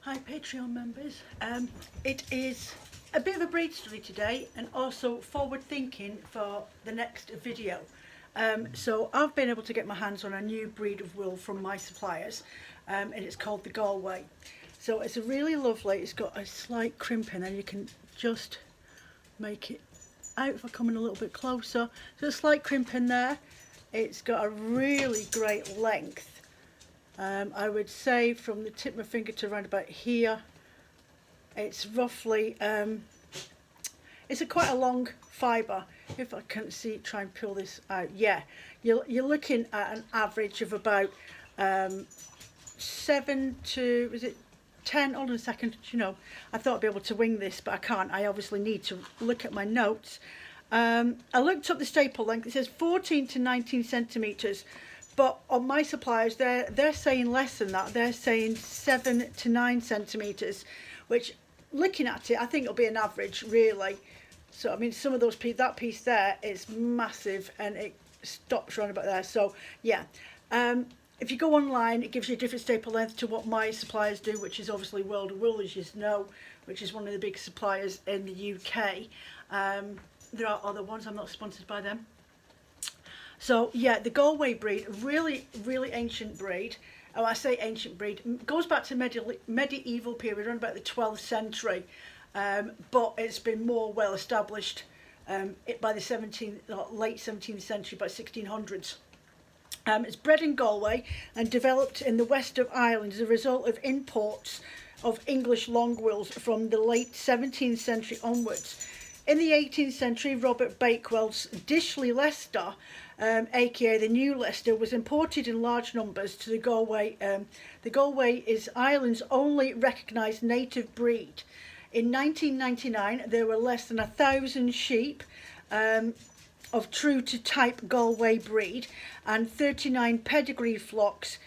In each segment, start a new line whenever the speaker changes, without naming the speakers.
Hi Patreon members. It is a bit of a breed study today and also forward thinking for the next video. So I've been able to get my hands on a new breed of wool from my suppliers, and it's called the Galway. So it's a really lovely, it's got a slight crimping and you can just make it out if I come in a little bit closer. So a slight crimping there. It's got a really great length. I would say from the tip of my finger to around about here, it's roughly, it's quite a long fibre. If I can see, try and pull this out. Yeah, you're looking at an average of about 7 to, is it 10? Hold on a second. You know, I thought I'd be able to wing this, but I can't. I obviously need to look at my notes. I looked up the staple length. It says 14 to 19 centimetres. But on my suppliers, they're saying less than that. They're saying 7 to 9 centimetres, which, looking at it, I think it'll be an average, really. So, I mean, some of those that piece there is massive, and it stops around about there. So, yeah. If you go online, it gives you a different staple length to what my suppliers do, which is obviously World of Wool, as you know, which is one of the big suppliers in the UK. There are other ones. I'm not sponsored by them. So yeah, the Galway breed, really ancient breed. Oh, I say ancient breed, goes back to medieval period, around about the 12th century, but it's been more well established by the late 17th century, by 1600s. It's bred in Galway and developed in the west of Ireland as a result of imports of English long wills from the late 17th century onwards. In the 18th century, Robert Bakewell's Dishley Leicester, aka the New Leicester, was imported in large numbers to the Galway. The Galway is Ireland's only recognised native breed. In 1999, there were less than 1,000 sheep of true to type Galway breed and 39 pedigree flocks,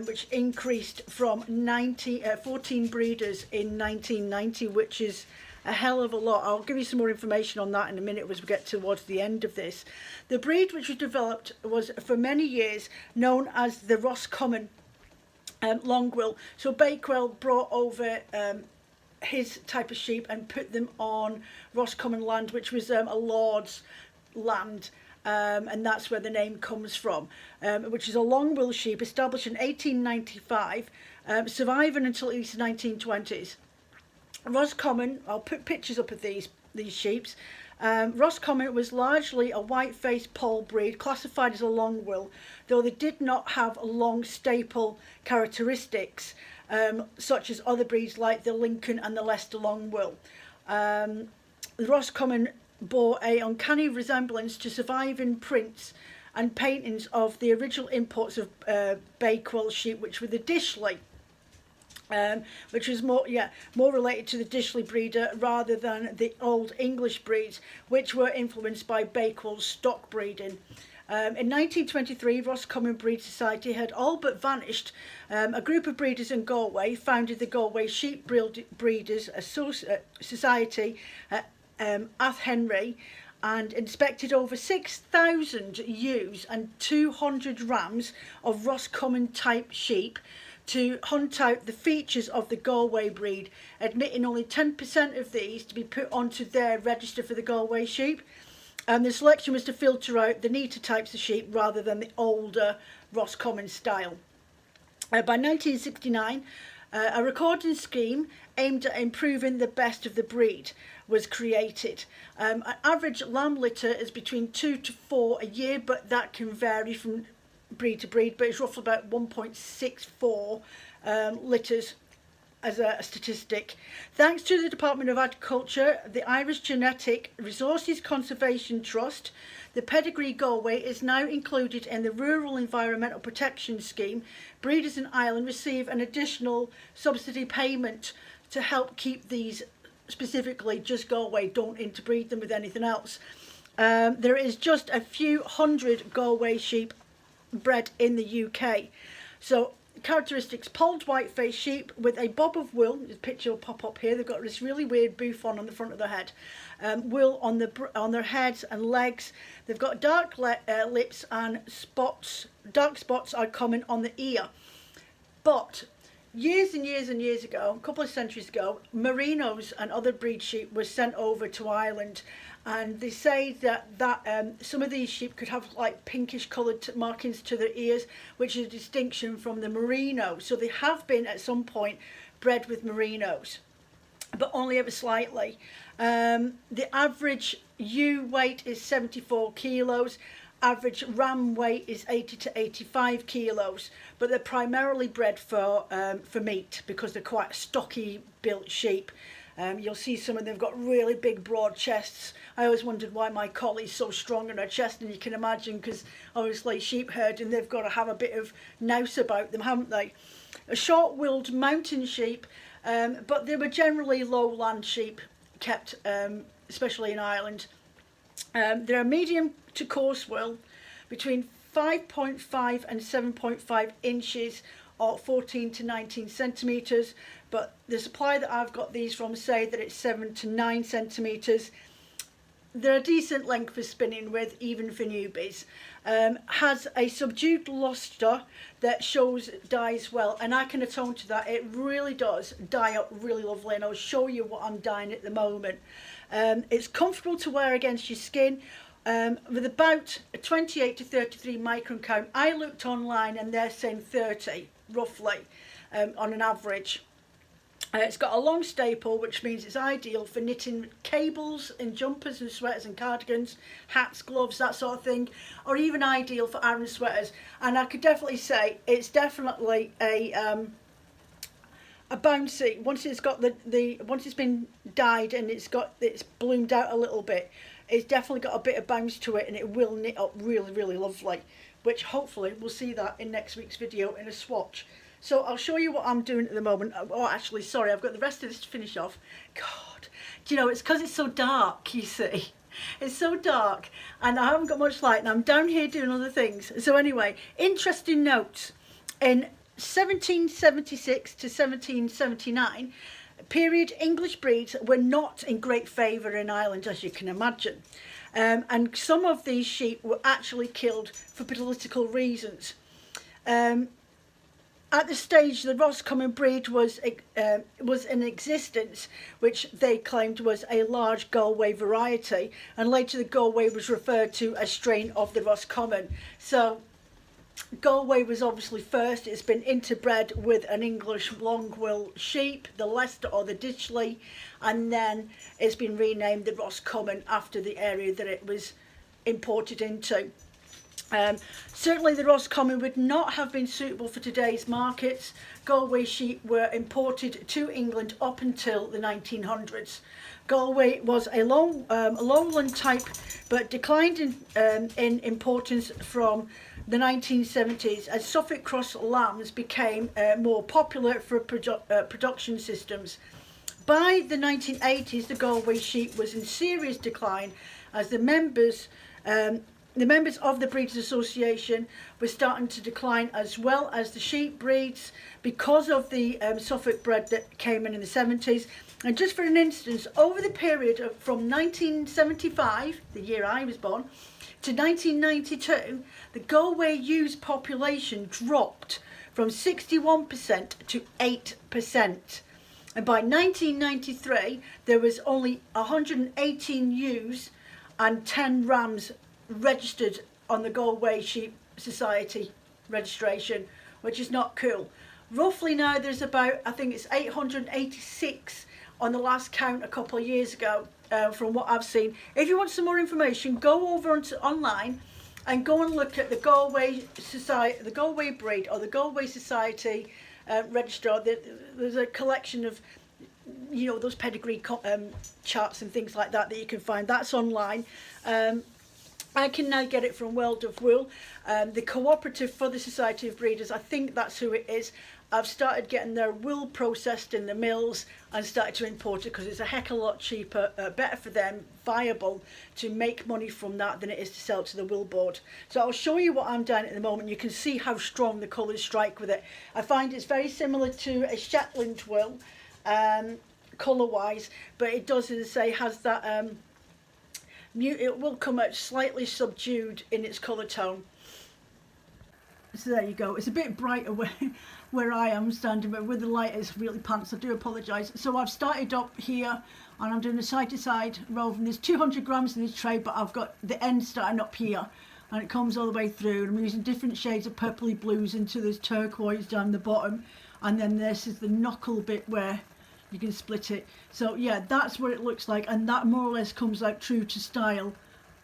which increased from 14 breeders in 1990, which is a hell of a lot. I'll give you some more information on that in a minute as we get towards the end of this. The breed which was developed was for many years known as the Roscommon Longwill. So Bakewell brought over his type of sheep and put them on Roscommon land, which was a lord's land, and that's where the name comes from, which is a Longwill sheep established in 1895, surviving until at least the 1920s. Roscommon, I'll put pictures up of these sheeps. Roscommon was largely a white-faced poll breed, classified as a Longwill, though they did not have long staple characteristics, such as other breeds like the Lincoln and the Leicester Longwill. The Roscommon bore a uncanny resemblance to surviving prints and paintings of the original imports of Bakewell sheep, which were the Dishley. Which was more related to the Dishley breeder rather than the old English breeds, which were influenced by Bakewell's stock breeding. In 1923, Roscommon Breed Society had all but vanished. A group of breeders in Galway founded the Galway Sheep Breeders Society at Athhenry and inspected over 6,000 ewes and 200 rams of Roscommon type sheep to hunt out the features of the Galway breed, admitting only 10% of these to be put onto their register for the Galway sheep. And the selection was to filter out the neater types of sheep rather than the older Roscommon style. By 1969, a recording scheme aimed at improving the best of the breed was created. An average lamb litter is between 2 to 4 a year, but that can vary from breed to breed, but it's roughly about 1.64 litres as a statistic. Thanks to the Department of Agriculture, the Irish Genetic Resources Conservation Trust, the pedigree Galway is now included in the Rural Environmental Protection Scheme. Breeders in Ireland receive an additional subsidy payment to help keep these, specifically just Galway, don't interbreed them with anything else. There is just a few hundred Galway sheep bred in the UK. So characteristics: polled white-faced sheep with a bob of wool. The picture will pop up here. They've got this really weird bouffon on the front of their head, wool on their heads and legs. They've got dark lips and spots. Dark spots are common on the ear, but years and years and years ago, a couple of centuries ago, merinos and other breed sheep were sent over to Ireland, and they say that some of these sheep could have like pinkish coloured markings to their ears, which is a distinction from the merino. So they have been at some point bred with merinos, but only ever slightly. The average ewe weight is 74 kilos. Average ram weight is 80 to 85 kilos, but they're primarily bred for meat because they're quite stocky built sheep. You'll see some of them have got really big broad chests. I always wondered why my collie's so strong in her chest, and you can imagine, because obviously sheep herding, they've got to have a bit of nous about them, haven't they? A short-willed mountain sheep, but they were generally lowland sheep kept, especially in Ireland. They're a medium to coarse wool, between 5.5 and 7.5 inches or 14 to 19 centimetres, but the supply that I've got these from say that it's 7 to 9 centimetres. They're a decent length for spinning with, even for newbies. Has a subdued lustre that shows dyes well, and I can atone to that. It really does dye up really lovely, and I'll show you what I'm dyeing at the moment. It's comfortable to wear against your skin, with about a 28 to 33 micron count. I looked online and they're saying 30 roughly on an average. It's got a long staple, which means it's ideal for knitting cables in jumpers and sweaters and cardigans, hats, gloves, that sort of thing, or even ideal for iron sweaters. And I could definitely say it's definitely a bouncy. Once it's got once it's been dyed and it's bloomed out a little bit, it's definitely got a bit of bounce to it, and it will knit up really, really lovely, which hopefully we'll see that in next week's video in a swatch. So I'll show you what I'm doing at the moment. Oh, actually, sorry, I've got the rest of this to finish off. God, do you know, it's because it's so dark, you see. It's so dark, and I haven't got much light, and I'm down here doing other things. So anyway, interesting notes. In 1776 to 1779, period, English breeds were not in great favour in Ireland, as you can imagine. And some of these sheep were actually killed for political reasons. At the stage, the Roscommon breed was in existence, which they claimed was a large Galway variety, and later the Galway was referred to as strain of the Roscommon. So Galway was obviously first. It's been interbred with an English long-wool sheep, the Leicester or the Ditchley, and then it's been renamed the Roscommon after the area that it was imported into. Certainly the Roscommon would not have been suitable for today's markets. Galway sheep were imported to England up until the 1900s. Galway was a lowland type, but declined in importance from the 1970s as Suffolk Cross lambs became more popular for production systems. By the 1980s, the Galway sheep was in serious decline as the members of the Breeders Association were starting to decline, as well as the sheep breeds, because of the Suffolk bred that came in the 70s. And just for an instance, over the period from 1975, the year I was born, to 1992, the Galway ewes population dropped from 61% to 8%. And by 1993, there was only 118 ewes and 10 rams registered on the Galway Sheep Society registration, which is not cool. Roughly now there's about, I think it's 886 on the last count a couple of years ago, from what I've seen. If you want some more information, go over online and go and look at the Galway Society, the Galway breed, or the Galway Society register. There's a collection of, you know, those pedigree charts and things like that you can find. That's online. I can now get it from World of Wool, the cooperative for the Society of Breeders. I think that's who it is. I've started getting their wool processed in the mills and started to import it because it's a heck of a lot cheaper, better for them, viable to make money from that than it is to sell to the wool board. So I'll show you what I'm doing at the moment. You can see how strong the colours strike with it. I find it's very similar to a Shetland wool colour-wise, but it does, as I say, has that it will come out slightly subdued in its colour tone. So there you go. It's a bit brighter where I am standing, but with the light it's really pants. I do apologise. So I've started up here and I'm doing a side to side roving. There's 200 grams in this tray, but I've got the end starting up here and it comes all the way through, and I'm using different shades of purpley blues into this turquoise down the bottom, and then this is the knuckle bit where you can split it. So yeah, that's what it looks like, and that more or less comes out true to style.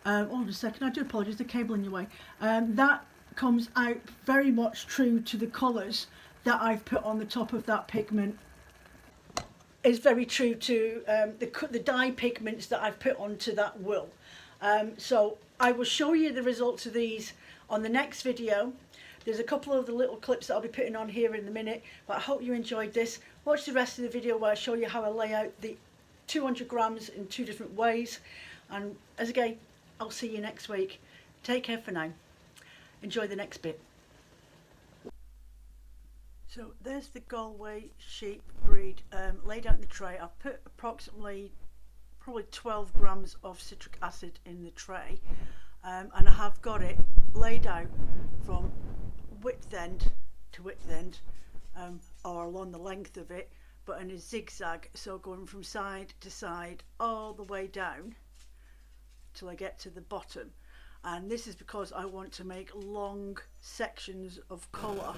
Hold on a second, I do apologise, the cable in your way. That comes out very much true to the colours that I've put on the top of that pigment. It's very true to the dye pigments that I've put onto that wool. So I will show you the results of these on the next video. There's a couple of the little clips that I'll be putting on here in a minute, but I hope you enjoyed this. Watch the rest of the video where I show you how I lay out the 200 grams in 2 different ways. And as again, I'll see you next week. Take care for now. Enjoy the next bit. So there's the Galway Sheep Breed laid out in the tray. I've put approximately probably 12 grams of citric acid in the tray, and I have got it laid out from width end to width end, or along the length of it, but in a zigzag, so going from side to side all the way down till I get to the bottom. And this is because I want to make long sections of colour.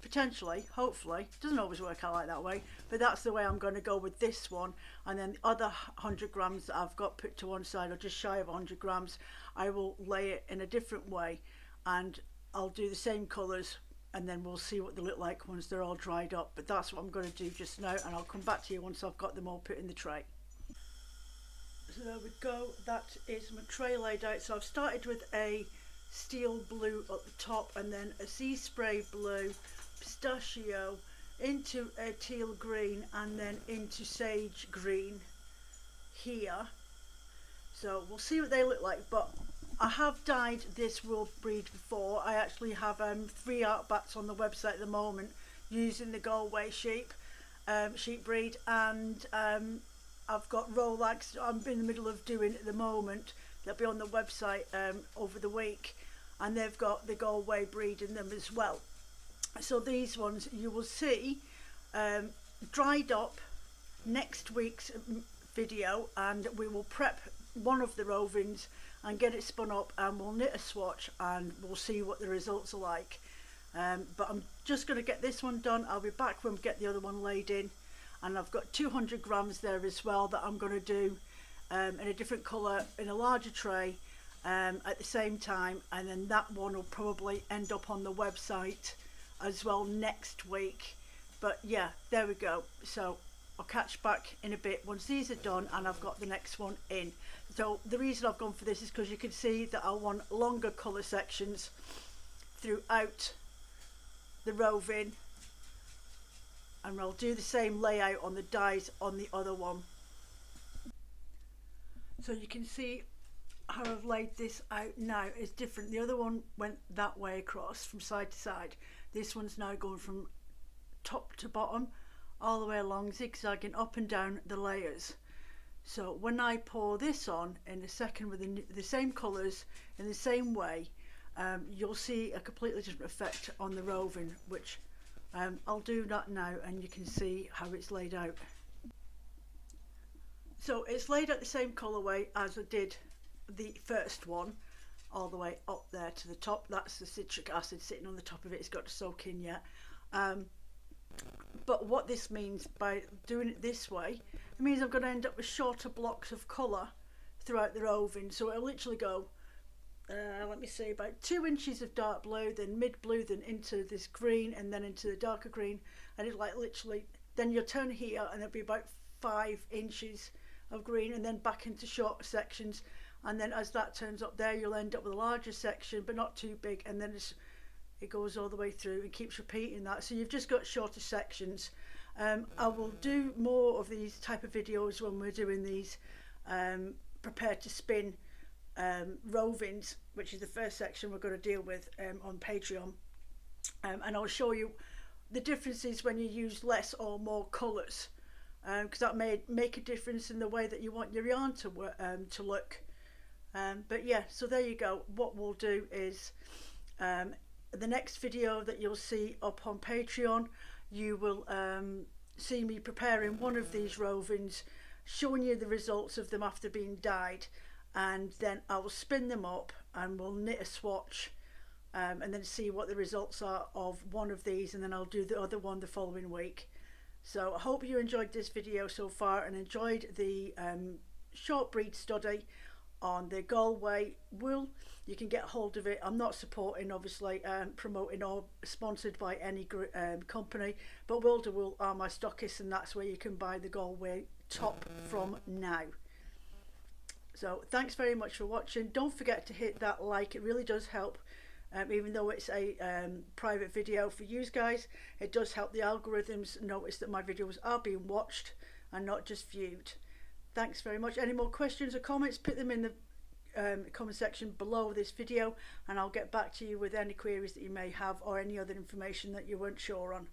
Potentially, hopefully, doesn't always work out like that way, but that's the way I'm going to go with this one. And then the other 100 grams that I've got put to one side, or just shy of 100 grams, I will lay it in a different way, and I'll do the same colours, and then we'll see what they look like once they're all dried up. But that's what I'm going to do just now, and I'll come back to you once I've got them all put in the tray. So there we go, that is my tray laid out. So I've started with a steel blue at the top, and then a sea spray blue, pistachio, into a teal green, and then into sage green here. So we'll see what they look like, but I have dyed this wool breed before. I actually have 3 art bats on the website at the moment using the Galway sheep breed, and I've got Rolex I'm in the middle of doing at the moment. They'll be on the website over the week, and they've got the Galway breed in them as well. So these ones you will see dried up next week's video, and we will prep one of the rovings and get it spun up, and we'll knit a swatch and we'll see what the results are like. But I'm just going to get this one done. I'll be back when we get the other one laid in, and I've got 200 grams there as well that I'm going to do in a different colour in a larger tray at the same time, and then that one will probably end up on the website as well next week. But yeah, there we go. So I'll catch back in a bit once these are done and I've got the next one in. So the reason I've gone for this is because you can see that I want longer colour sections throughout the roving, and I'll do the same layout on the dies on the other one. So you can see how I've laid this out now is different. The other one went that way across from side to side. This one's now going from top to bottom all the way along, zigzagging up and down the layers. So when I pour this on in a second with the same colours in the same way, you'll see a completely different effect on the roving, which I'll do that now and you can see how it's laid out. So it's laid out the same colourway as I did the first one, all the way up there to the top. That's the citric acid sitting on the top of it. It's got to soak in yet. But what this means by doing it this way, it means I'm going to end up with shorter blocks of colour throughout the roving. So it'll literally go, let me see, about 2 inches of dark blue, then mid blue, then into this green, and then into the darker green. And it's like literally, then you'll turn here and it'll be about 5 inches of green, and then back into shorter sections. And then as that turns up there, you'll end up with a larger section, but not too big. And then it goes all the way through and keeps repeating that. So you've just got shorter sections. I will do more of these type of videos when we're doing these prepare to spin rovings, which is the first section we're going to deal with on Patreon. And I'll show you the differences when you use less or more colours, because that may make a difference in the way that you want your yarn to look. But yeah, so there you go. What we'll do is the next video that you'll see up on Patreon, you will see me preparing one of these rovings, showing you the results of them after being dyed, and then I will spin them up and we'll knit a swatch, and then see what the results are of one of these, and then I'll do the other one the following week. So I hope you enjoyed this video so far and enjoyed the short breed study on the Galway wool. You can get hold of it. I'm not supporting, obviously, promoting or sponsored by any company, but Wilder Wool are my stockists, and that's where you can buy the Galway top from now. So thanks very much for watching. Don't forget to hit that like, it really does help. Even though it's a private video for you guys, it does help the algorithms notice that my videos are being watched and not just viewed. Thanks very much. Any more questions or comments, put them in the comment section below this video, and I'll get back to you with any queries that you may have or any other information that you weren't sure on.